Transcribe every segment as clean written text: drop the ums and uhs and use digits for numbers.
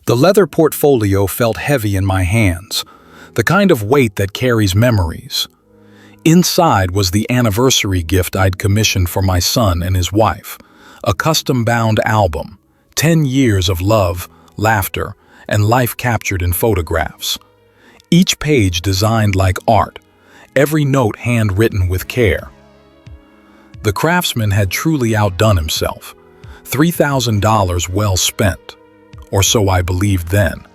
The leather portfolio felt heavy in my hands, the kind of weight that carries memories. Inside was the anniversary gift I'd commissioned for my son and his wife, a custom-bound album, 10 years of love, laughter, and life captured in photographs. Each page designed like art, every note handwritten with care. The craftsman had truly outdone himself. $3,000 well spent, or so I believed then.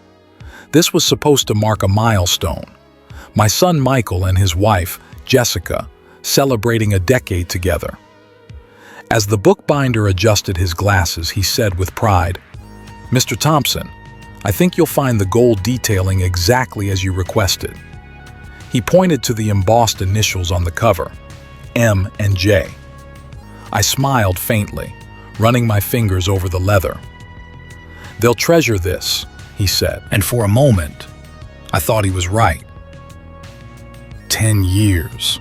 This was supposed to mark a milestone. My son Michael and his wife, Jessica, celebrating a decade together. As the bookbinder adjusted his glasses, he said with pride, "Mr. Thompson, I think you'll find the gold detailing exactly as you requested." He pointed to the embossed initials on the cover, M and J. I smiled faintly, running my fingers over the leather. "They'll treasure this," he said, and for a moment, I thought he was right. 10 years.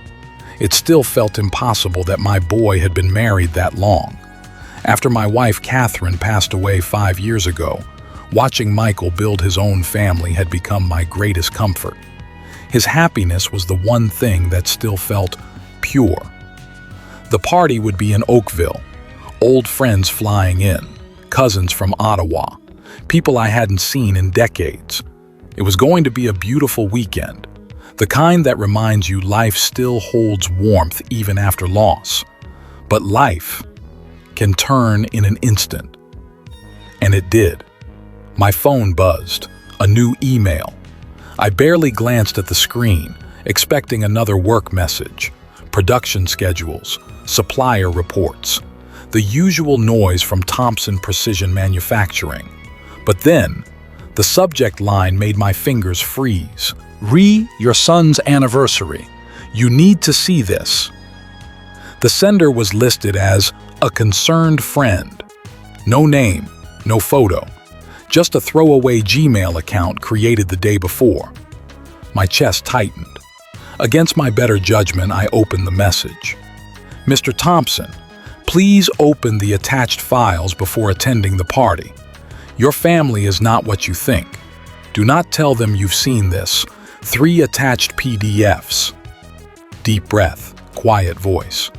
It still felt impossible that my boy had been married that long. After my wife Catherine passed away 5 years ago, watching Michael build his own family had become my greatest comfort. His happiness was the one thing that still felt pure. The party would be in Oakville, old friends flying in, cousins from Ottawa, people I hadn't seen in decades. It was going to be a beautiful weekend, the kind that reminds you life still holds warmth even after loss. But life can turn in an instant. And it did. My phone buzzed, a new email. I barely glanced at the screen, expecting another work message, production schedules, supplier reports, the usual noise from Thompson Precision Manufacturing. But then, the subject line made my fingers freeze. Your son's anniversary. You need to see this. The sender was listed as a concerned friend. No name, no photo. Just a throwaway Gmail account created the day before. My chest tightened. Against my better judgment, I opened the message. "Mr. Thompson, please open the attached files before attending the party. Your family is not what you think. Do not tell them you've seen this. 3 attached PDFs. Deep breath, quiet voice.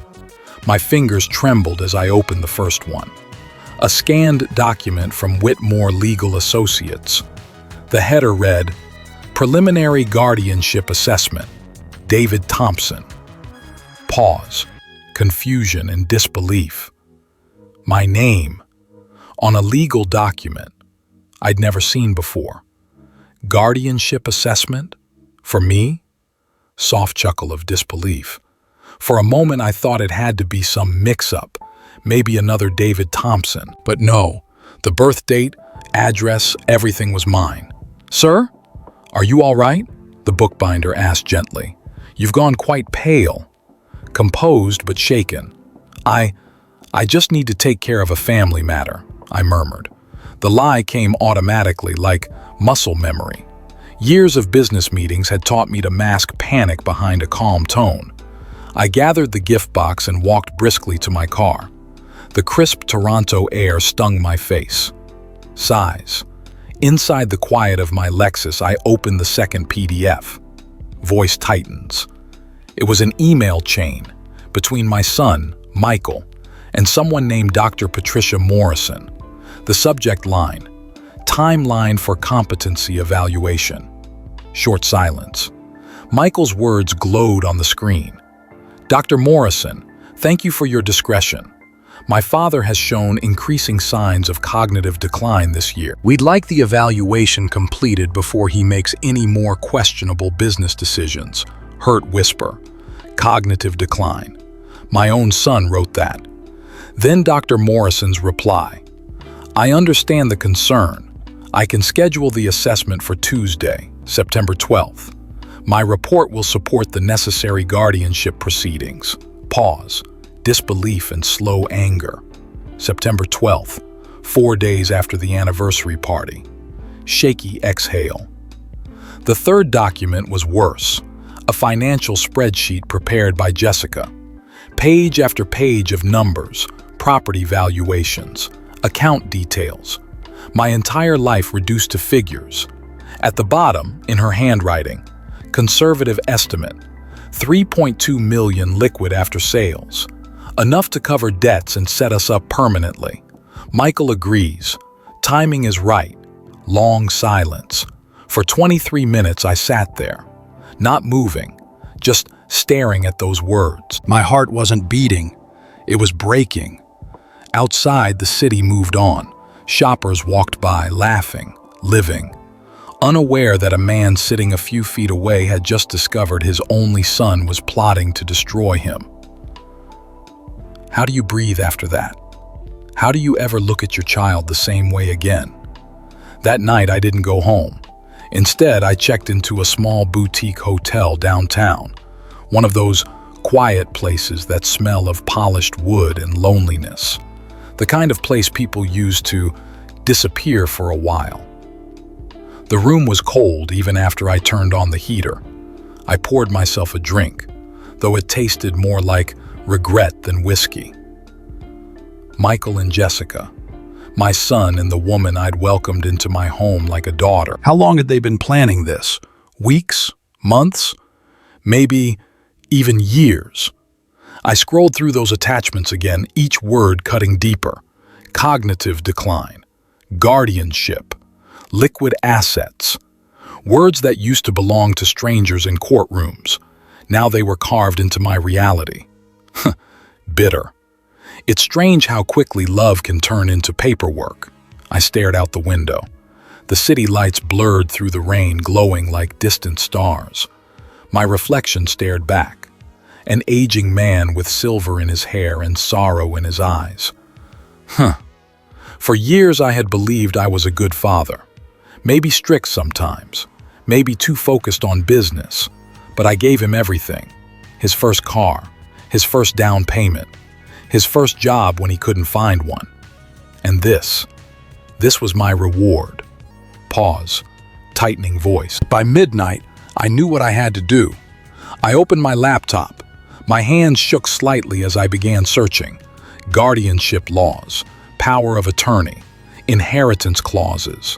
My fingers trembled as I opened the first one. A scanned document from Whitmore Legal Associates. The header read, Preliminary Guardianship Assessment, David Thompson. Pause, confusion and disbelief. My name, on a legal document I'd never seen before. Guardianship assessment? For me? Soft chuckle of disbelief. For a moment I thought it had to be some mix-up, maybe another David Thompson. But no, the birth date, address, everything was mine. "Sir, are you all right?" the bookbinder asked gently. "You've gone quite pale." Composed but shaken. I just need to take care of a family matter," I murmured. The lie came automatically, like muscle memory. Years of business meetings had taught me to mask panic behind a calm tone. I gathered the gift box and walked briskly to my car. The crisp Toronto air stung my face. Sighs. Inside the quiet of my Lexus, I opened the second PDF. Voice tightens. It was an email chain between my son, Michael, and someone named Dr. Patricia Morrison. The subject line, Timeline for Competency Evaluation. Short silence. Michael's words glowed on the screen. "Dr. Morrison, thank you for your discretion. My father has shown increasing signs of cognitive decline this year. We'd like the evaluation completed before he makes any more questionable business decisions." Hurt whisper. Cognitive decline. My own son wrote that. Then Dr. Morrison's reply. "I understand the concern. I can schedule the assessment for Tuesday, September 12th. My report will support the necessary guardianship proceedings." Pause. Disbelief and slow anger. September 12th, 4 days after the anniversary party. Shaky exhale. The third document was worse. A financial spreadsheet prepared by Jessica. Page after page of numbers, property valuations, account details. My entire life reduced to figures. At the bottom, in her handwriting, conservative estimate, 3.2 million liquid after sales. Enough to cover debts and set us up permanently. Michael agrees. Timing is right. Long silence. For 23 minutes I sat there, not moving, just staring at those words. My heart wasn't beating, it was breaking. Outside, the city moved on. Shoppers walked by, laughing, living, unaware that a man sitting a few feet away had just discovered his only son was plotting to destroy him. How do you breathe after that? How do you ever look at your child the same way again? That night, I didn't go home. Instead, I checked into a small boutique hotel downtown, one of those quiet places that smell of polished wood and loneliness, the kind of place people use to disappear for a while. The room was cold even after I turned on the heater. I poured myself a drink, though it tasted more like regret than whiskey. Michael and Jessica, my son and the woman I'd welcomed into my home like a daughter. How long had they been planning this? Weeks? Months? Maybe even years. I scrolled through those attachments again, each word cutting deeper. Cognitive decline, guardianship, liquid assets. Words that used to belong to strangers in courtrooms. Now they were carved into my reality. Bitter. It's strange how quickly love can turn into paperwork. I stared out the window. The city lights blurred through the rain, glowing like distant stars. My reflection stared back. An aging man with silver in his hair and sorrow in his eyes. For years I had believed I was a good father. Maybe strict sometimes, maybe too focused on business. But I gave him everything. His first car, his first down payment, his first job when he couldn't find one. And this was my reward. Pause, tightening voice. By midnight, I knew what I had to do. I opened my laptop. My hands shook slightly as I began searching. Guardianship laws, power of attorney, inheritance clauses.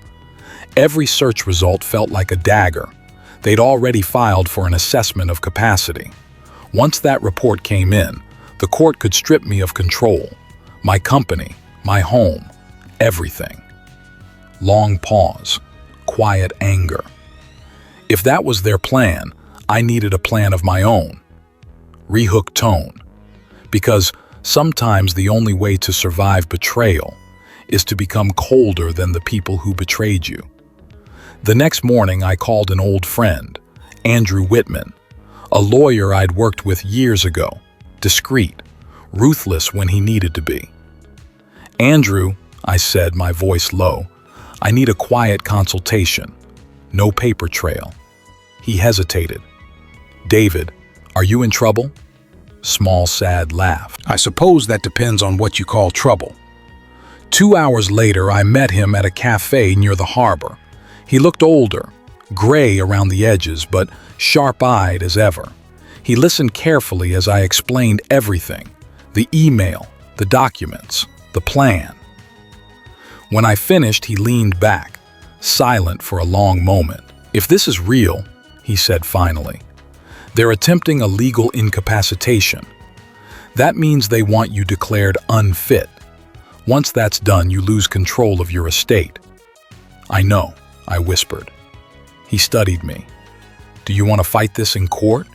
Every search result felt like a dagger. They'd already filed for an assessment of capacity. Once that report came in, the court could strip me of control, my company, my home, everything. Long pause, quiet anger. If that was their plan, I needed a plan of my own. Rehook tone. Because sometimes the only way to survive betrayal is to become colder than the people who betrayed you. The next morning, I called an old friend, Andrew Whitman, a lawyer I'd worked with years ago, discreet, ruthless when he needed to be. "Andrew," I said, my voice low, "I need a quiet consultation. No paper trail." He hesitated. "David, are you in trouble?" Small, sad laugh. I suppose that depends on what you call trouble. 2 hours later, I met him at a cafe near the harbor. He looked older, gray around the edges, but sharp-eyed as ever. He listened carefully as I explained everything: the email, the documents, the plan. When I finished, he leaned back, silent for a long moment. "If this is real," he said finally, "they're attempting a legal incapacitation. That means they want you declared unfit. Once that's done, you lose control of your estate." "I know," I whispered. He studied me. "Do you want to fight this in court?"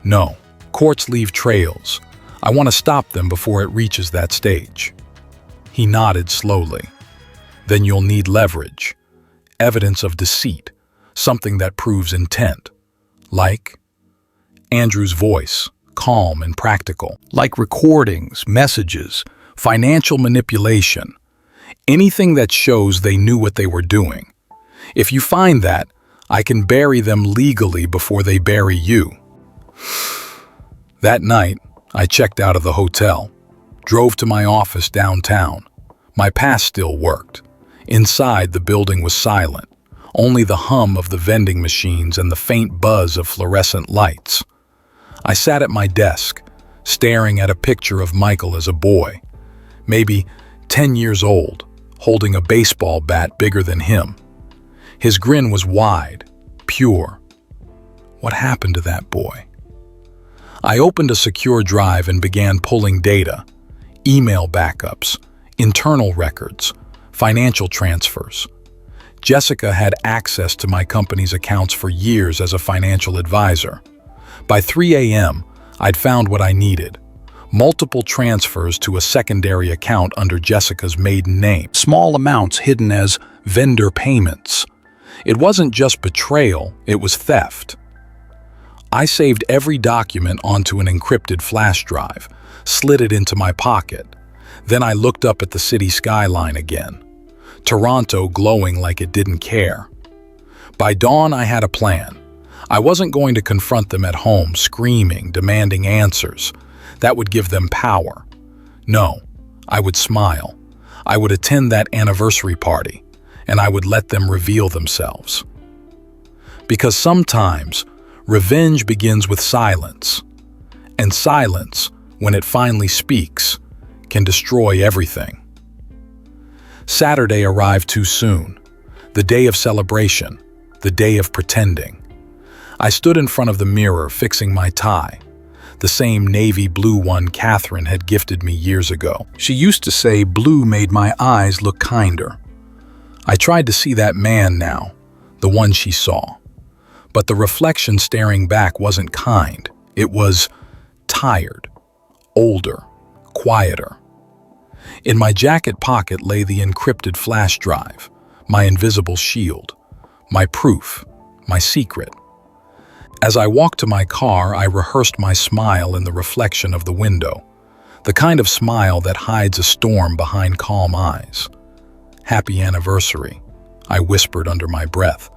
"No. Courts leave trails. I want to stop them before it reaches that stage." He nodded slowly. "Then you'll need leverage. Evidence of deceit. Something that proves intent." "Like?" Andrew's voice, calm and practical. "Like recordings, messages, Financial manipulation. Anything that shows they knew what they were doing. If you find that, I can bury them legally before they bury you." That night, I checked out of the hotel, drove to my office downtown. My pass still worked. Inside, the building was silent, only the hum of the vending machines and the faint buzz of fluorescent lights. I sat at my desk, staring at a picture of Michael as a boy, maybe 10 years old, holding a baseball bat bigger than him. His grin was wide, pure. What happened to that boy? I opened a secure drive and began pulling data, email backups, internal records, financial transfers. Jessica had access to my company's accounts for years as a financial advisor. By 3 a.m., I'd found what I needed: multiple transfers to a secondary account under Jessica's maiden name, small amounts hidden as vendor payments. It wasn't just betrayal, it was theft. I saved every document onto an encrypted flash drive, slid it into my pocket. Then I looked up at the city skyline again, Toronto glowing like it didn't care. By dawn, I had a plan. I wasn't going to confront them at home, screaming, demanding answers. That would give them power. No, I would smile. I would attend that anniversary party, and I would let them reveal themselves. Because sometimes, revenge begins with silence, and silence, when it finally speaks, can destroy everything. Saturday arrived too soon, the day of celebration, the day of pretending. I stood in front of the mirror fixing my tie, the same navy blue one Catherine had gifted me years ago. She used to say blue made my eyes look kinder. I tried to see that man now, the one she saw. But the reflection staring back wasn't kind. It was tired, older, quieter. In my jacket pocket lay the encrypted flash drive, my invisible shield, my proof, my secret. As I walked to my car, I rehearsed my smile in the reflection of the window, the kind of smile that hides a storm behind calm eyes. "Happy anniversary," I whispered under my breath,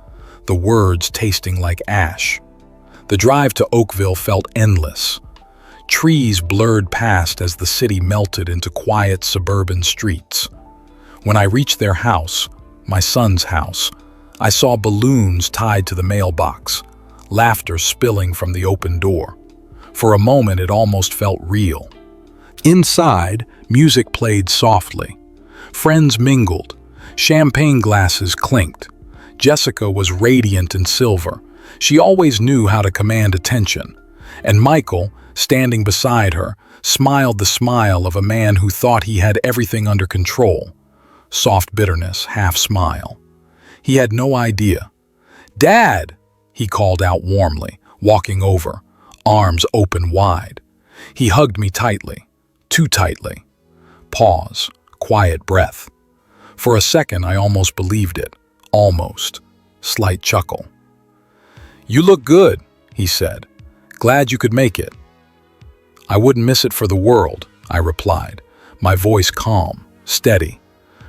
the words tasting like ash. The drive to Oakville felt endless. Trees blurred past as the city melted into quiet suburban streets. When I reached their house, my son's house, I saw balloons tied to the mailbox, laughter spilling from the open door. For a moment, it almost felt real. Inside, music played softly. Friends mingled. Champagne glasses clinked. Jessica was radiant in silver. She always knew how to command attention. And Michael, standing beside her, smiled the smile of a man who thought he had everything under control. Soft bitterness, half smile. He had no idea. "Dad!" he called out warmly, walking over, arms open wide. He hugged me tightly, too tightly. Pause, quiet breath. For a second, I almost believed it. Almost. Slight chuckle. "You look good," he said. "Glad you could make it." "I wouldn't miss it for the world," I replied, my voice calm, steady.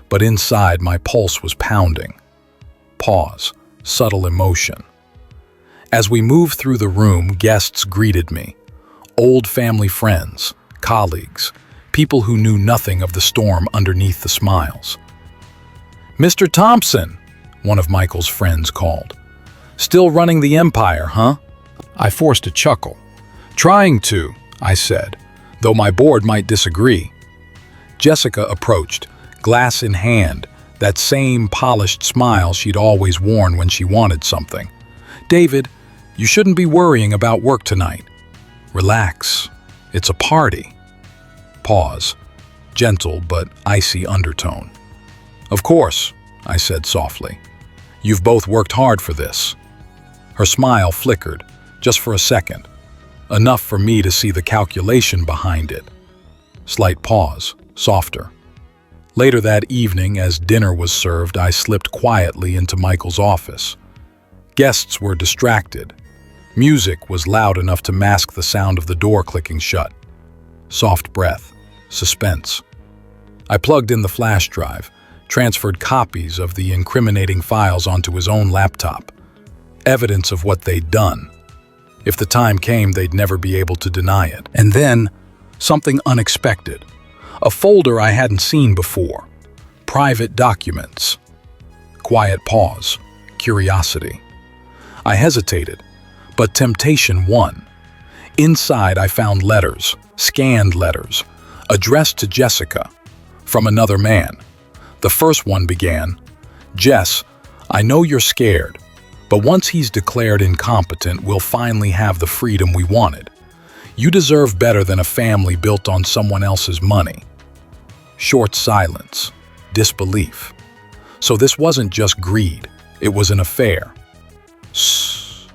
But inside, my pulse was pounding. Pause, subtle emotion. As we moved through the room, guests greeted me. Old family friends, colleagues, people who knew nothing of the storm underneath the smiles. "Mr. Thompson," one of Michael's friends called. "Still running the empire, huh?" I forced a chuckle. "Trying to," I said, though my board might disagree. Jessica approached, glass in hand, that same polished smile she'd always worn when she wanted something. "David, you shouldn't be worrying about work tonight. Relax. It's a party." Pause. Gentle but icy undertone. "Of course," I said softly. "You've both worked hard for this." Her smile flickered, just for a second. Enough for me to see the calculation behind it. Slight pause, softer. Later that evening, as dinner was served, I slipped quietly into Michael's office. Guests were distracted. Music was loud enough to mask the sound of the door clicking shut. Soft breath, suspense. I plugged in the flash drive, transferred copies of the incriminating files onto his own laptop. Evidence of what they'd done. If the time came, they'd never be able to deny it. And then, something unexpected. A folder I hadn't seen before. Private documents. Quiet pause. Curiosity. I hesitated, but temptation won. Inside, I found letters, scanned letters, addressed to Jessica, from another man. The first one began, "Jess, I know you're scared, but once he's declared incompetent, we'll finally have the freedom we wanted. You deserve better than a family built on someone else's money." Short silence, disbelief. So this wasn't just greed, it was an affair. Shh.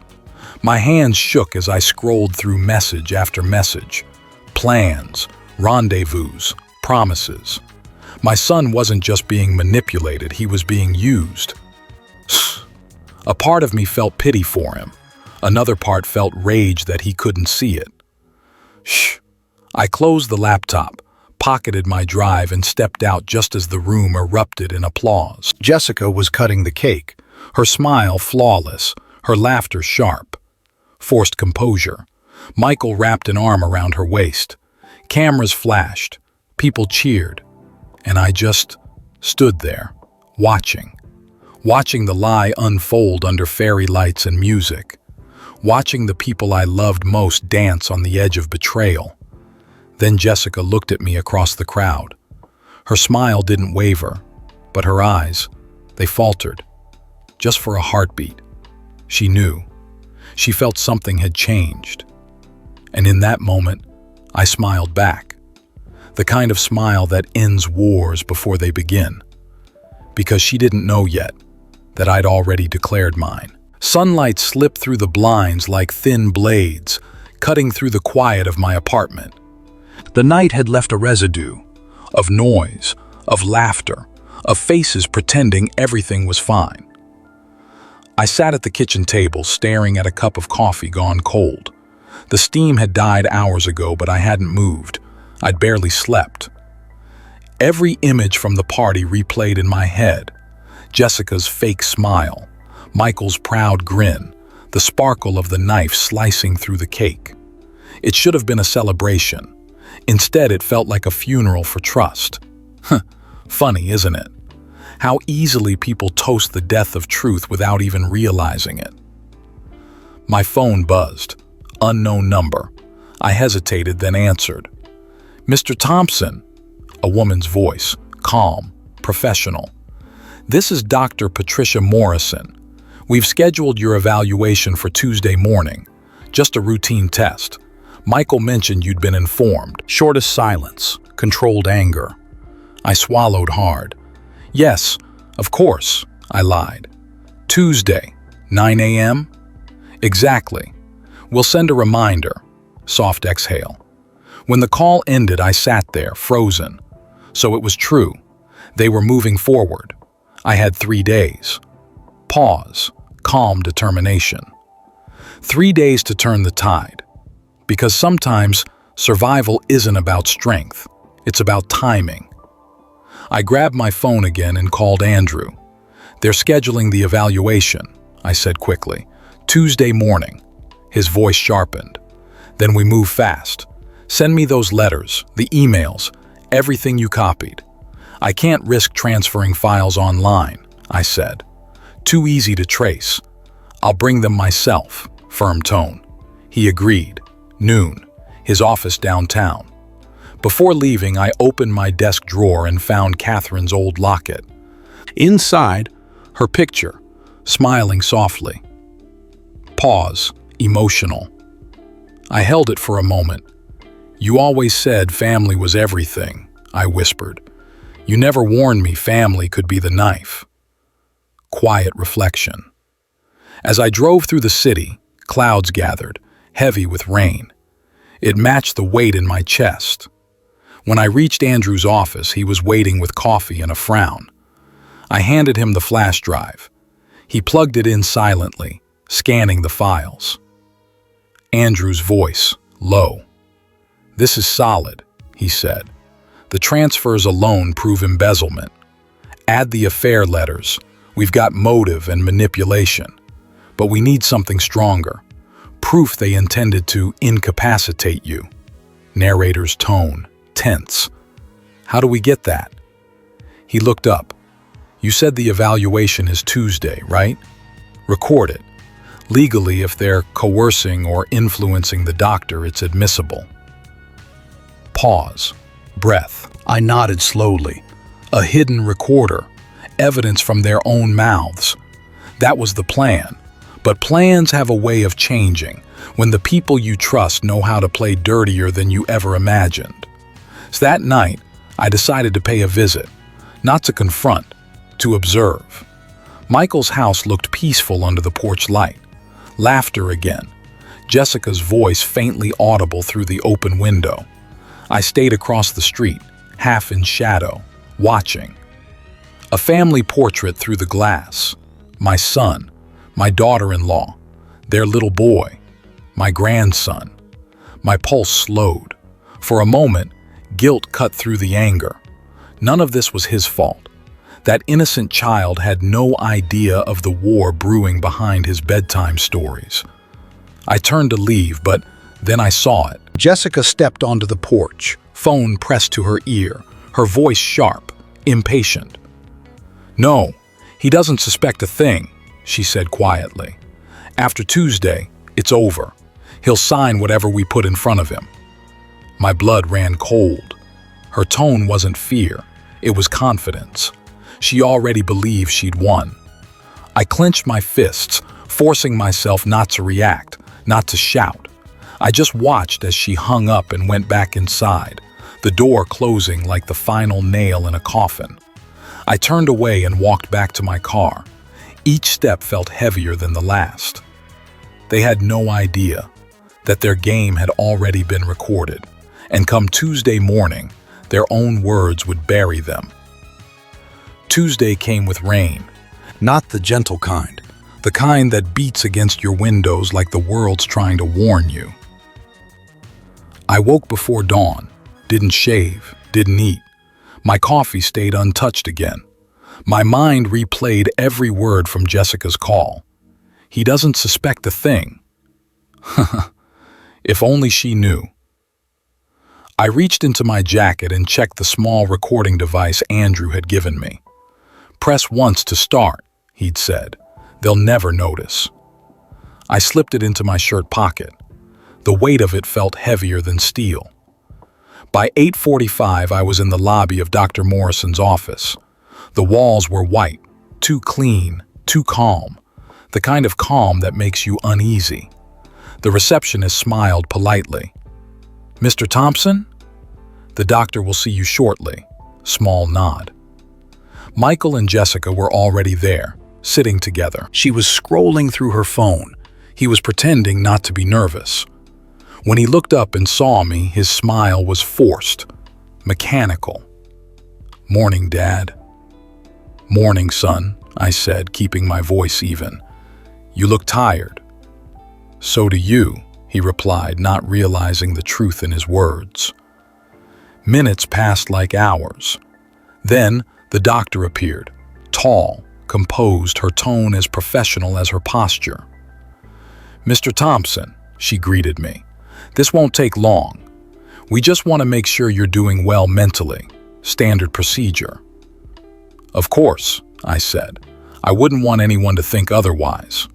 My hands shook as I scrolled through message after message. Plans, rendezvous, promises. My son wasn't just being manipulated, he was being used. A part of me felt pity for him. Another part felt rage that he couldn't see it. Shh. I closed the laptop, pocketed my drive, and stepped out just as the room erupted in applause. Jessica was cutting the cake, her smile flawless, her laughter sharp. Forced composure. Michael wrapped an arm around her waist. Cameras flashed. People cheered. And I just stood there, watching the lie unfold under fairy lights and music, watching the people I loved most dance on the edge of betrayal. Then Jessica looked at me across the crowd. Her smile didn't waver, but her eyes, they faltered, just for a heartbeat. She knew. She felt something had changed. And in that moment, I smiled back. The kind of smile that ends wars before they begin. Because she didn't know yet that I'd already declared mine. Sunlight slipped through the blinds like thin blades, cutting through the quiet of my apartment. The night had left a residue of noise, of laughter, of faces pretending everything was fine. I sat at the kitchen table, staring at a cup of coffee gone cold. The steam had died hours ago, but I hadn't moved. I'd barely slept. Every image from the party replayed in my head. Jessica's fake smile, Michael's proud grin, the sparkle of the knife slicing through the cake. It should have been a celebration. Instead, it felt like a funeral for trust. Funny, isn't it? How easily people toast the death of truth without even realizing it. My phone buzzed. Unknown number. I hesitated, then answered. "Mr. Thompson," a woman's voice, calm, professional. "This is Dr. Patricia Morrison. We've scheduled your evaluation for Tuesday morning. Just a routine test. Michael mentioned you'd been informed." Shortest silence, controlled anger. I swallowed hard. "Yes, of course," I lied. "Tuesday, 9 a.m.? "Exactly. We'll send a reminder." Soft exhale. When the call ended, I sat there, frozen. So it was true. They were moving forward. I had 3 days. Pause. Calm determination. 3 days to turn the tide. Because sometimes survival isn't about strength. It's about timing. I grabbed my phone again and called Andrew. "They're scheduling the evaluation," I said quickly. "Tuesday morning." His voice sharpened. "Then we move fast. Send me those letters, the emails, everything you copied." "I can't risk transferring files online," I said. "Too easy to trace." "I'll bring them myself," firm tone. He agreed. Noon, his office downtown. Before leaving, I opened my desk drawer and found Catherine's old locket. Inside, her picture, smiling softly. Pause, emotional. I held it for a moment. "You always said family was everything," I whispered. "You never warned me family could be the knife." Quiet reflection. As I drove through the city, clouds gathered, heavy with rain. It matched the weight in my chest. When I reached Andrew's office, he was waiting with coffee and a frown. I handed him the flash drive. He plugged it in silently, scanning the files. Andrew's voice, low. "This is solid," he said. "The transfers alone prove embezzlement. Add the affair letters. We've got motive and manipulation. But we need something stronger. Proof they intended to incapacitate you." Narrator's tone, tense. "How do we get that?" He looked up. "You said the evaluation is Tuesday, right? Record it. Legally, if they're coercing or influencing the doctor, it's admissible." Pause. Breath. I nodded slowly. A hidden recorder, evidence from their own mouths. That was the plan. But plans have a way of changing when the people you trust know how to play dirtier than you ever imagined. So that night, I decided to pay a visit, not to confront, to observe. Michael's house looked peaceful under the porch light. Laughter again. Jessica's voice faintly audible through the open window. I stayed across the street, half in shadow, watching. A family portrait through the glass. My son, my daughter-in-law, their little boy, my grandson. My pulse slowed. For a moment, guilt cut through the anger. None of this was his fault. That innocent child had no idea of the war brewing behind his bedtime stories. I turned to leave, but then I saw it. Jessica stepped onto the porch, phone pressed to her ear, her voice sharp, impatient. "No, he doesn't suspect a thing," she said quietly. "After Tuesday, it's over. He'll sign whatever we put in front of him." My blood ran cold. Her tone wasn't fear, it was confidence. She already believed she'd won. I clenched my fists, forcing myself not to react, not to shout. I just watched as she hung up and went back inside, the door closing like the final nail in a coffin. I turned away and walked back to my car. Each step felt heavier than the last. They had no idea that their game had already been recorded, and come Tuesday morning, their own words would bury them. Tuesday came with rain, not the gentle kind, the kind that beats against your windows like the world's trying to warn you. I woke before dawn, didn't shave, didn't eat. My coffee stayed untouched again. My mind replayed every word from Jessica's call. He doesn't suspect a thing. If only she knew. I reached into my jacket and checked the small recording device Andrew had given me. "Press once to start," he'd said. "They'll never notice." I slipped it into my shirt pocket. The weight of it felt heavier than steel. By 8:45, I was in the lobby of Dr. Morrison's office. The walls were white, too clean, too calm, the kind of calm that makes you uneasy. The receptionist smiled politely. "Mr. Thompson? The doctor will see you shortly." Small nod. Michael and Jessica were already there, sitting together. She was scrolling through her phone. He was pretending not to be nervous. When he looked up and saw me, his smile was forced, mechanical. "Morning, Dad." "Morning, son," I said, keeping my voice even. "You look tired." "So do you," he replied, not realizing the truth in his words. Minutes passed like hours. Then the doctor appeared, tall, composed, her tone as professional as her posture. "Mr. Thompson," she greeted me, "this won't take long. We just want to make sure you're doing well mentally. Standard procedure." "Of course," I said. "I wouldn't want anyone to think otherwise."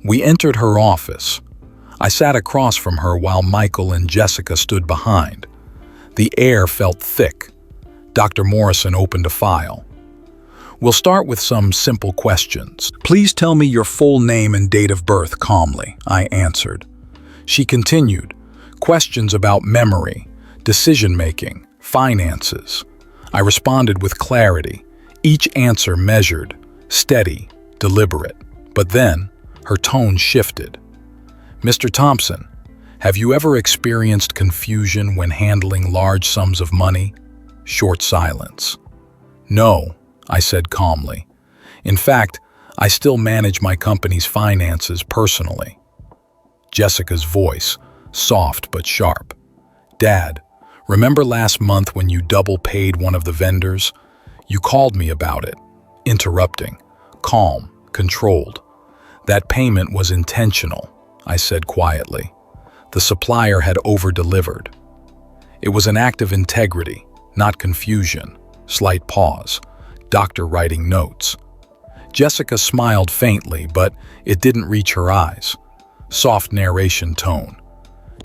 We entered her office. I sat across from her while Michael and Jessica stood behind. The air felt thick. Dr. Morrison opened a file. "We'll start with some simple questions." "Please tell me your full name and date of birth," calmly, I answered. She continued, questions about memory, decision-making, finances. I responded with clarity, each answer measured, steady, deliberate. But then, her tone shifted. "Mr. Thompson, have you ever experienced confusion when handling large sums of money?" Short silence. "No," I said calmly. "In fact, I still manage my company's finances personally." Jessica's voice, soft but sharp. "Dad, remember last month when you double paid one of the vendors? You called me about it." Interrupting, calm, controlled. "That payment was intentional," I said quietly. "The supplier had over-delivered. It was an act of integrity, not confusion." Slight pause. Doctor writing notes. Jessica smiled faintly, but it didn't reach her eyes. Soft narration tone.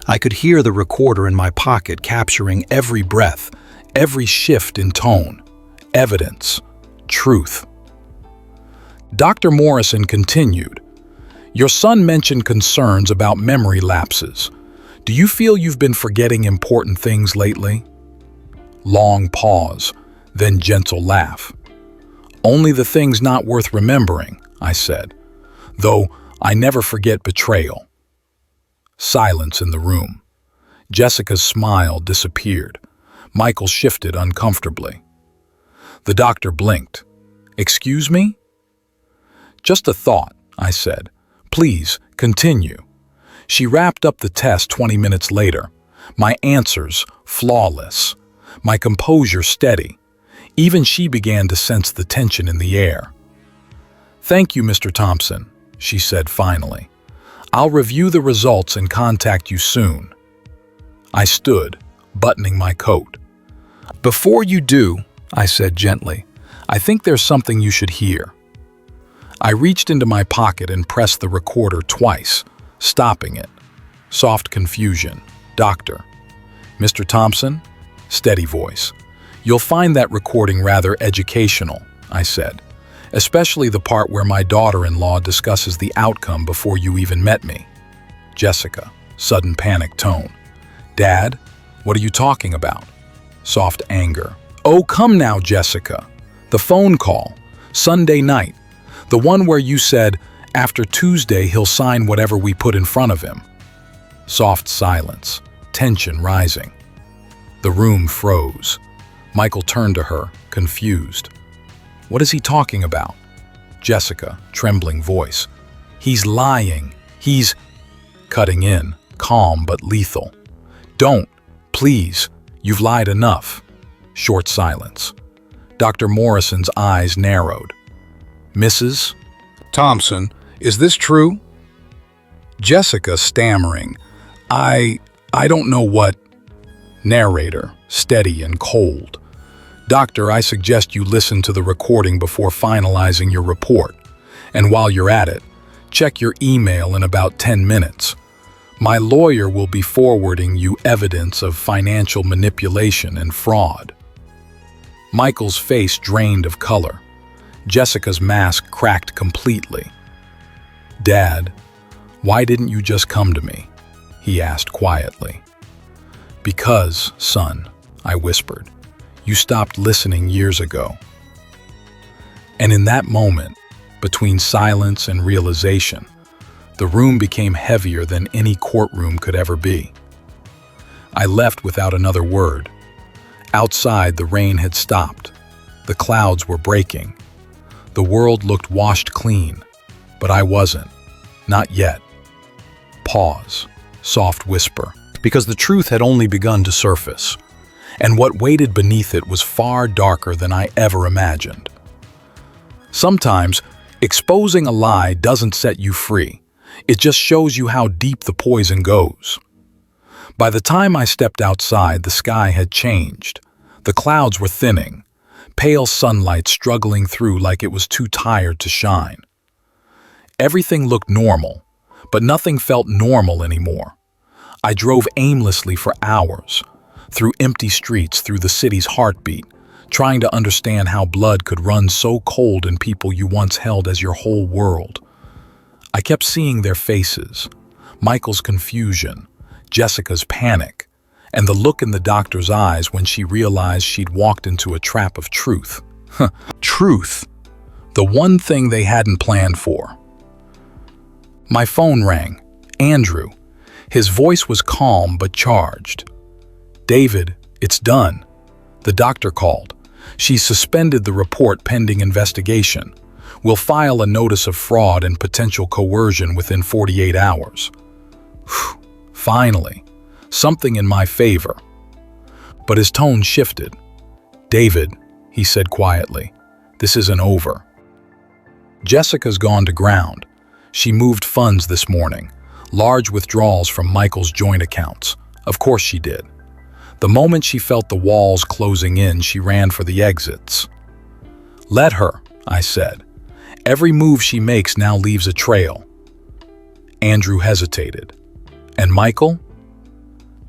I could hear the recorder in my pocket capturing every breath, every shift in tone, Evidence. Truth. Dr. Morrison continued, "Your son mentioned concerns about memory lapses. Do you feel you've been forgetting important things lately?" Long pause, then gentle laugh. "Only the things not worth remembering," I said, "though I never forget betrayal." Silence in the room. Jessica's smile disappeared. Michael shifted uncomfortably. The doctor blinked. "Excuse me?" "Just a thought," I said. "Please, continue." She wrapped up the test 20 minutes later. My answers flawless. My composure steady. Even she began to sense the tension in the air. "Thank you, Mr. Thompson," she said finally. "I'll review the results and contact you soon." I stood, buttoning my coat. "Before you do," I said gently, "I think there's something you should hear." I reached into my pocket and pressed the recorder twice, stopping it. Soft confusion. "Doctor." "Mr. Thompson?" Steady voice. "You'll find that recording rather educational," I said, "especially the part where my daughter-in-law discusses the outcome before you even met me." Jessica, sudden panic tone. "Dad, what are you talking about?" Soft anger. "Oh, come now, Jessica. The phone call, Sunday night, the one where you said, after Tuesday he'll sign whatever we put in front of him." Soft silence, tension rising. The room froze. Michael turned to her, confused. "What is he talking about?" Jessica, trembling voice. "He's lying. He's—" Cutting in, calm but lethal. "Don't, please. You've lied enough." Short silence. Dr. Morrison's eyes narrowed. "Mrs. Thompson, is this true?" Jessica stammering. I don't know what." Narrator, steady and cold. "Doctor, I suggest you listen to the recording before finalizing your report. And while you're at it, check your email in about 10 minutes. My lawyer will be forwarding you evidence of financial manipulation and fraud." Michael's face drained of color. Jessica's mask cracked completely. "Dad, why didn't you just come to me?" he asked quietly. "Because, son," I whispered, "you stopped listening years ago." And in that moment, between silence and realization, the room became heavier than any courtroom could ever be. I left without another word. Outside, the rain had stopped. The clouds were breaking. The world looked washed clean, but I wasn't. Not yet. Pause. Soft whisper. Because the truth had only begun to surface, and what waited beneath it was far darker than I ever imagined. Sometimes, exposing a lie doesn't set you free. It just shows you how deep the poison goes. By the time I stepped outside, the sky had changed. The clouds were thinning, pale sunlight struggling through like it was too tired to shine. Everything looked normal, but nothing felt normal anymore. I drove aimlessly for hours, through empty streets, through the city's heartbeat, trying to understand how blood could run so cold in people you once held as your whole world. I kept seeing their faces, Michael's confusion, Jessica's panic, and the look in the doctor's eyes when she realized she'd walked into a trap of truth. Truth. The one thing they hadn't planned for. My phone rang. Andrew. His voice was calm but charged. "David, it's done." The doctor called. "She's suspended the report pending investigation. We'll file a notice of fraud and potential coercion within 48 hours. Finally, something in my favor. But his tone shifted. "David," he said quietly, "this isn't over." Jessica's gone to ground. She moved funds this morning, large withdrawals from Michael's joint accounts. Of course she did. The moment she felt the walls closing in, she ran for the exits. "Let her," I said. "Every move she makes now leaves a trail." Andrew hesitated. "And Michael?"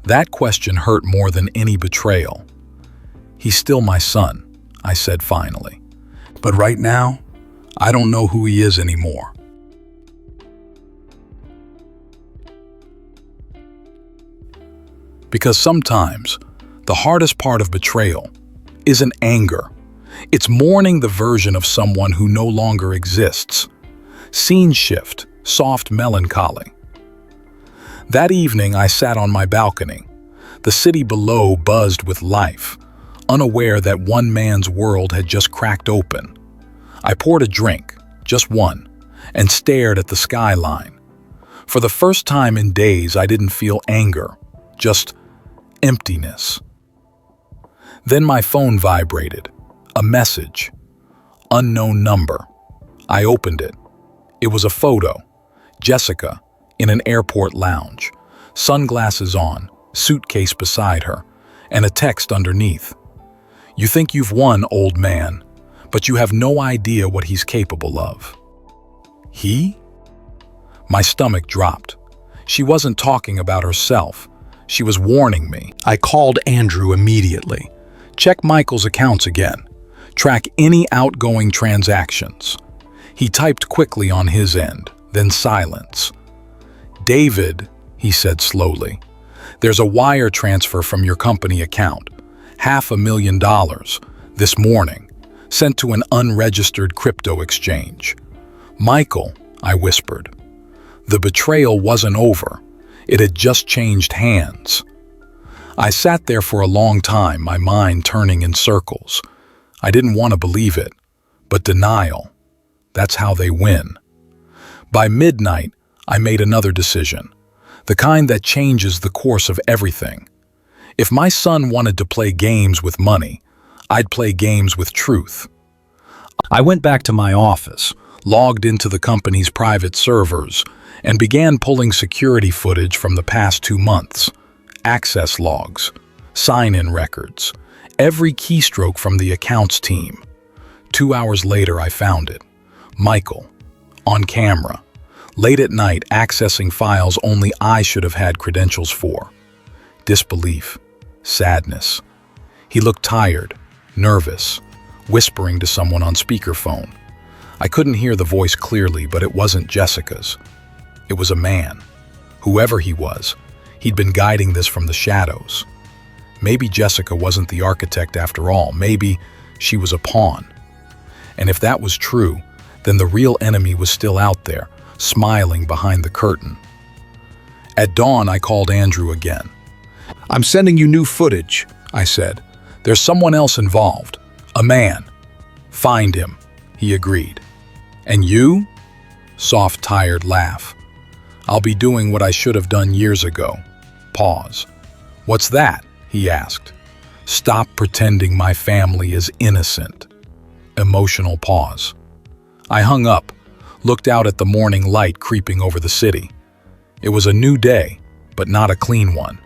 That question hurt more than any betrayal. "He's still my son," I said finally. But right now, I don't know who he is anymore. Because sometimes, the hardest part of betrayal isn't anger. It's mourning the version of someone who no longer exists. Scene shift, soft melancholy. That evening, I sat on my balcony. The city below buzzed with life, unaware that one man's world had just cracked open. I poured a drink, just one, and stared at the skyline. For the first time in days, I didn't feel anger, just emptiness. Then my phone vibrated. A message. Unknown number. I opened it. It was a photo. Jessica, in an airport lounge. Sunglasses on, suitcase beside her, and a text underneath. You think you've won, old man, but you have no idea what he's capable of. He? My stomach dropped. She wasn't talking about herself. She was warning me. I called Andrew immediately. Check Michael's accounts again. Track any outgoing transactions. He typed quickly on his end, then silence. David, he said slowly, there's a wire transfer from your company account, $500,000, this morning, sent to an unregistered crypto exchange. Michael, I whispered. The betrayal wasn't over. It had just changed hands. I sat there for a long time, my mind turning in circles. I didn't want to believe it, but denial, that's how they win. By midnight, I made another decision, the kind that changes the course of everything. If my son wanted to play games with money, I'd play games with truth. I went back to my office, logged into the company's private servers, and began pulling security footage from the past 2 months. Access logs, sign-in records, every keystroke from the accounts team. 2 hours later, I found it. Michael, on camera, late at night accessing files only I should have had credentials for. Disbelief, sadness. He looked tired, nervous, whispering to someone on speakerphone. I couldn't hear the voice clearly, but it wasn't Jessica's. It was a man. Whoever he was, he'd been guiding this from the shadows. Maybe Jessica wasn't the architect after all. Maybe she was a pawn. And if that was true, then the real enemy was still out there, smiling behind the curtain. At dawn, I called Andrew again. I'm sending you new footage, I said. There's someone else involved. A man. Find him, he agreed. And you? Soft, tired laugh. I'll be doing what I should have done years ago. Pause. What's that? He asked. Stop pretending my family is innocent. Emotional pause. I hung up, looked out at the morning light creeping over the city. It was a new day, but not a clean one.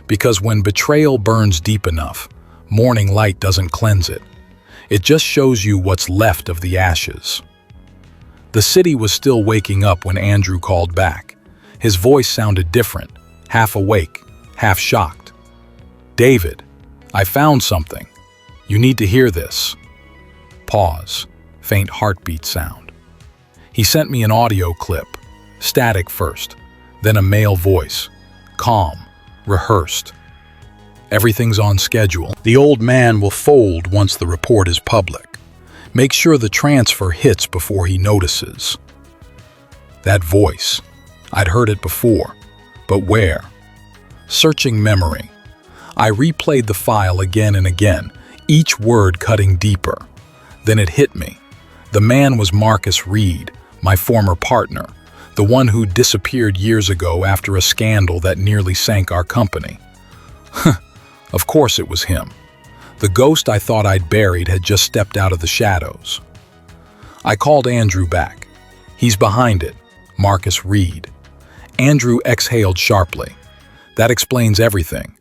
Because when betrayal burns deep enough, morning light doesn't cleanse it. It just shows you what's left of the ashes. The city was still waking up when Andrew called back. His voice sounded different, half awake, half shocked. David, I found something. You need to hear this. Pause, faint heartbeat sound. He sent me an audio clip, static first, then a male voice, calm, rehearsed. Everything's on schedule. The old man will fold once the report is public. Make sure the transfer hits before he notices. That voice, I'd heard it before, but where? Searching memory. I replayed the file again and again, each word cutting deeper. Then it hit me. The man was Marcus Reed, my former partner, the one who disappeared years ago after a scandal that nearly sank our company. Of course it was him. The ghost I thought I'd buried had just stepped out of the shadows. I called Andrew back. He's behind it, Marcus Reed. Andrew exhaled sharply. That explains everything.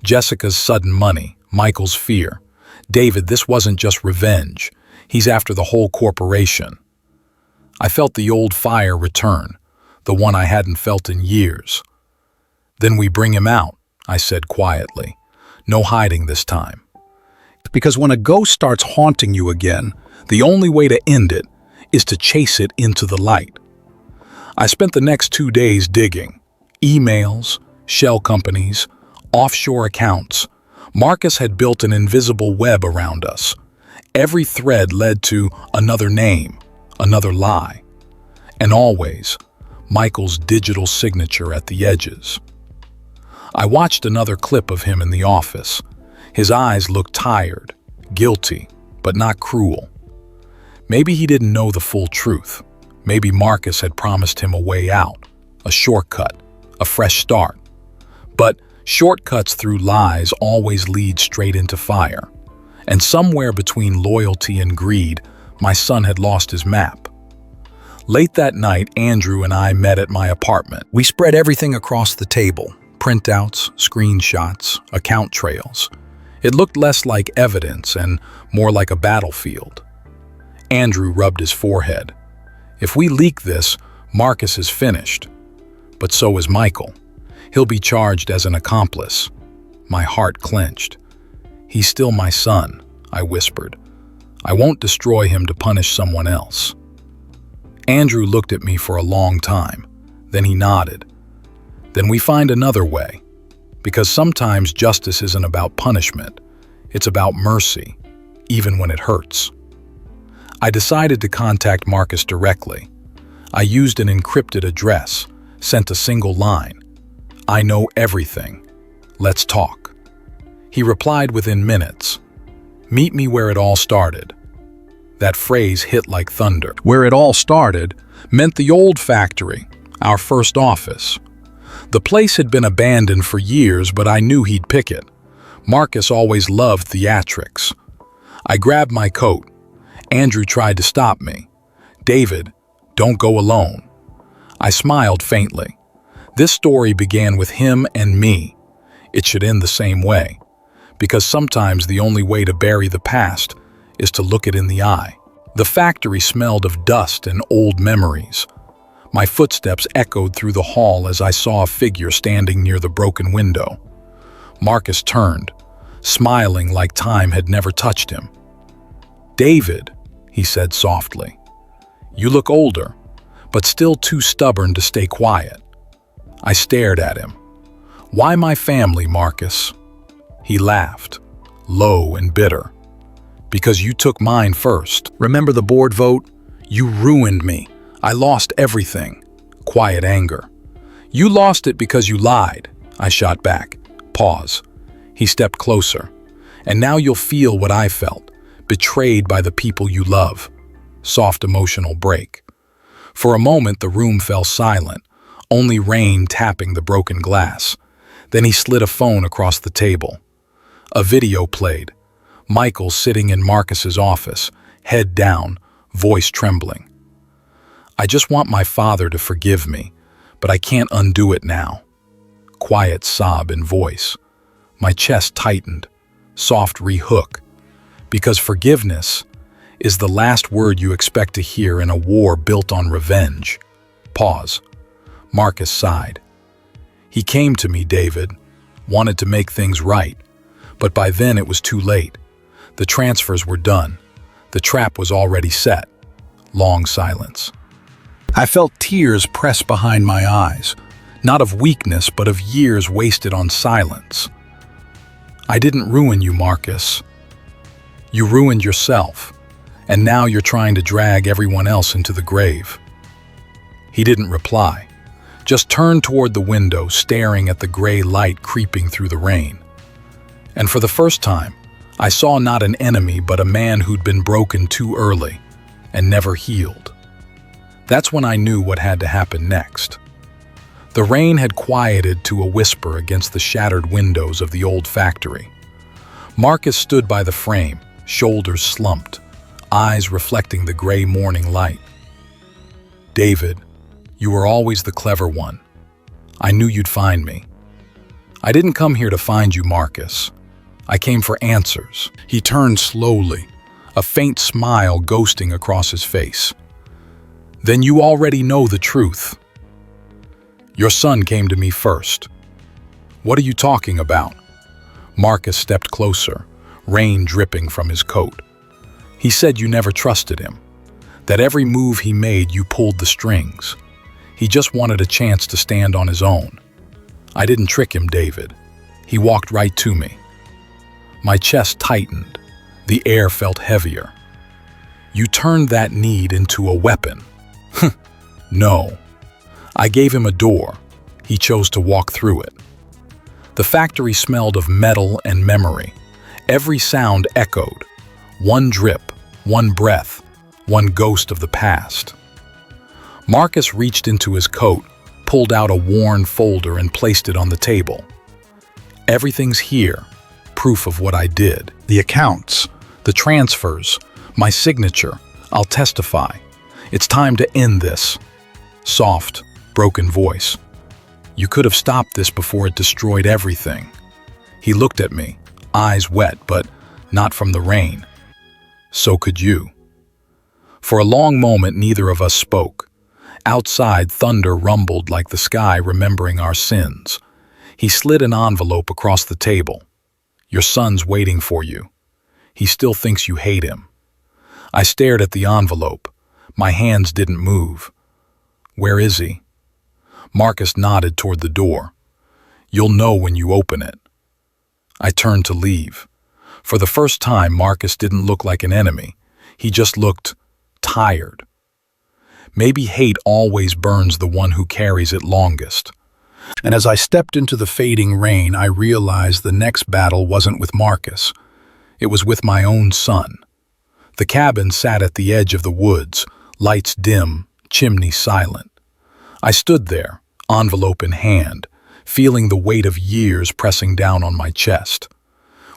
Jessica's sudden money, Michael's fear. David, this wasn't just revenge. He's after the whole corporation. I felt the old fire return, the one I hadn't felt in years. Then we bring him out, I said quietly. No hiding this time. Because when a ghost starts haunting you again, the only way to end it is to chase it into the light. I spent the next 2 days digging. Emails, shell companies, offshore accounts. Marcus had built an invisible web around us. Every thread led to another name, another lie. And always, Michael's digital signature at the edges. I watched another clip of him in the office. His eyes looked tired, guilty, but not cruel. Maybe he didn't know the full truth. Maybe Marcus had promised him a way out, a shortcut, a fresh start. But shortcuts through lies always lead straight into fire. And somewhere between loyalty and greed, my son had lost his map. Late that night, Andrew and I met at my apartment. We spread everything across the table: printouts, screenshots, account trails. It looked less like evidence and more like a battlefield. Andrew rubbed his forehead. If we leak this, Marcus is finished. But so is Michael. He'll be charged as an accomplice. My heart clenched. He's still my son, I whispered. I won't destroy him to punish someone else. Andrew looked at me for a long time. Then he nodded. Then we find another way. Because sometimes justice isn't about punishment. It's about mercy, even when it hurts. I decided to contact Marcus directly. I used an encrypted address, sent a single line. I know everything. Let's talk. He replied within minutes. Meet me where it all started. That phrase hit like thunder. Where it all started meant the old factory, our first office. The place had been abandoned for years, but I knew he'd pick it. Marcus always loved theatrics. I grabbed my coat. Andrew tried to stop me. David, don't go alone. I smiled faintly. This story began with him and me. It should end the same way. Because sometimes the only way to bury the past is to look it in the eye. The factory smelled of dust and old memories. My footsteps echoed through the hall as I saw a figure standing near the broken window. Marcus turned, smiling like time had never touched him. David, he said softly, you look older, but still too stubborn to stay quiet. I stared at him. Why my family, Marcus? He laughed, low and bitter. Because you took mine first. Remember the board vote? You ruined me. I lost everything. Quiet anger. You lost it because you lied. I shot back. Pause. He stepped closer. And now you'll feel what I felt. Betrayed by the people you love. Soft emotional break. For a moment the room fell silent, only rain tapping the broken glass. Then he slid a phone across the table. A video played. Michael sitting in Marcus's office, head down, voice trembling. I just want my father to forgive me, but I can't undo it now. Quiet sob in voice. My chest tightened. Soft rehook. Because forgiveness is the last word you expect to hear in a war built on revenge. Pause. Marcus sighed. He came to me, David, wanted to make things right, but by then it was too late. The transfers were done. The trap was already set. Long silence. I felt tears press behind my eyes, not of weakness, but of years wasted on silence. I didn't ruin you, Marcus. You ruined yourself, and now you're trying to drag everyone else into the grave. He didn't reply, just turned toward the window, staring at the gray light creeping through the rain. And for the first time, I saw not an enemy, but a man who'd been broken too early and never healed. That's when I knew what had to happen next. The rain had quieted to a whisper against the shattered windows of the old factory. Marcus stood by the frame, shoulders slumped, eyes reflecting the gray morning light. David, you were always the clever one. I knew you'd find me. I didn't come here to find you, Marcus. I came for answers. He turned slowly, a faint smile ghosting across his face. Then you already know the truth. Your son came to me first. What are you talking about? Marcus stepped closer, rain dripping from his coat. He said you never trusted him, that every move he made you pulled the strings. He just wanted a chance to stand on his own. I didn't trick him, David. He walked right to me. My chest tightened. The air felt heavier. You turned that need into a weapon. No. I gave him a door. He chose to walk through it. The factory smelled of metal and memory. Every sound echoed. One drip, one breath, one ghost of the past. Marcus reached into his coat, pulled out a worn folder and placed it on the table. Everything's here, proof of what I did. The accounts, the transfers, my signature. I'll testify. It's time to end this. Soft, broken voice. You could have stopped this before it destroyed everything. He looked at me, eyes wet, but not from the rain. So could you. For a long moment, neither of us spoke. Outside, thunder rumbled like the sky remembering our sins. He slid an envelope across the table. Your son's waiting for you. He still thinks you hate him. I stared at the envelope. My hands didn't move. Where is he? Marcus nodded toward the door. You'll know when you open it. I turned to leave. For the first time, Marcus didn't look like an enemy. He just looked tired. Maybe hate always burns the one who carries it longest. And as I stepped into the fading rain, I realized the next battle wasn't with Marcus. It was with my own son. The cabin sat at the edge of the woods, lights dim, chimney silent. I stood there, envelope in hand, feeling the weight of years pressing down on my chest.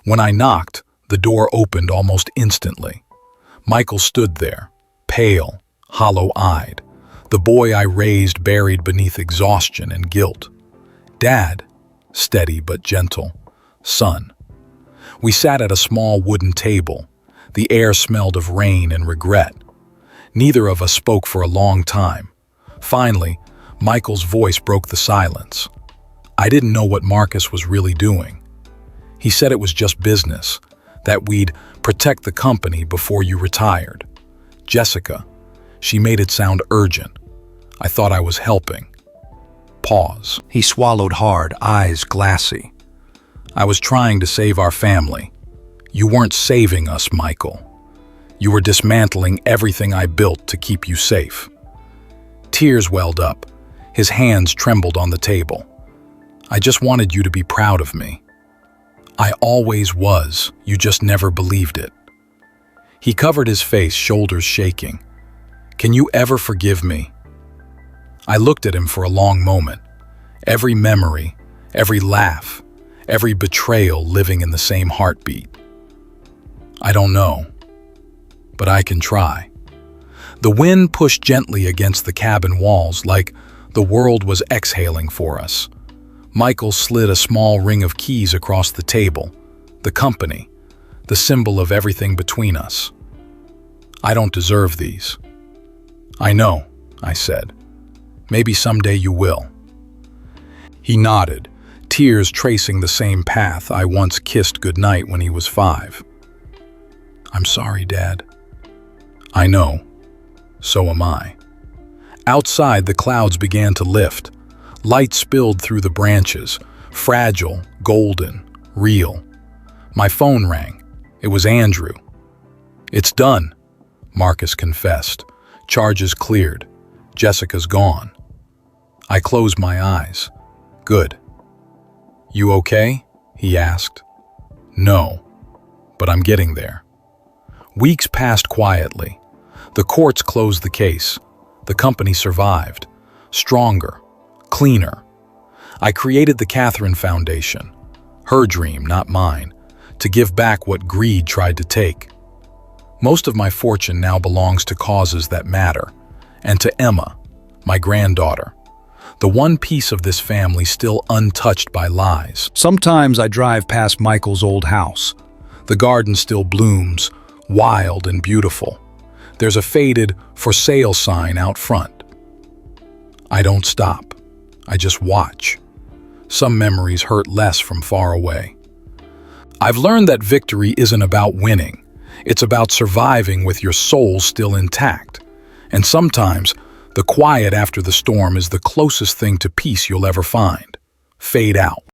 When I knocked, the door opened almost instantly. Michael stood there, pale, hollow-eyed, the boy I raised buried beneath exhaustion and guilt. Dad, steady but gentle. Son. We sat at a small wooden table. The air smelled of rain and regret. Neither of us spoke for a long time. Finally, Michael's voice broke the silence. I didn't know what Marcus was really doing. He said it was just business, that we'd protect the company before you retired. Jessica, she made it sound urgent. I thought I was helping. Pause. He swallowed hard, eyes glassy. I was trying to save our family. You weren't saving us, Michael. You were dismantling everything I built to keep you safe. Tears welled up. His hands trembled on the table. I just wanted you to be proud of me. I always was, you just never believed it. He covered his face, shoulders shaking. Can you ever forgive me? I looked at him for a long moment. Every memory, every laugh, every betrayal living in the same heartbeat. I don't know, but I can try. The wind pushed gently against the cabin walls like the world was exhaling for us. Michael slid a small ring of keys across the table, the company, the symbol of everything between us. I don't deserve these. I know, I said. Maybe someday you will. He nodded, tears tracing the same path I once kissed goodnight when he was 5. I'm sorry, Dad. I know. So am I. Outside, the clouds began to lift. Light spilled through the branches, fragile, golden, real. My phone rang. It was Andrew. It's done, Marcus confessed. Charges cleared. Jessica's gone. I closed my eyes. Good. You okay? He asked. No, but I'm getting there. Weeks passed quietly. The courts closed the case. The company survived. Stronger. Cleaner. I created the Catherine Foundation. Her dream, not mine. To give back what greed tried to take. Most of my fortune now belongs to causes that matter. And to Emma, my granddaughter. The one piece of this family still untouched by lies. Sometimes I drive past Michael's old house. The garden still blooms, wild and beautiful. There's a faded "for sale" sign out front. I don't stop. I just watch. Some memories hurt less from far away. I've learned that victory isn't about winning. It's about surviving with your soul still intact. And sometimes, the quiet after the storm is the closest thing to peace you'll ever find. Fade out.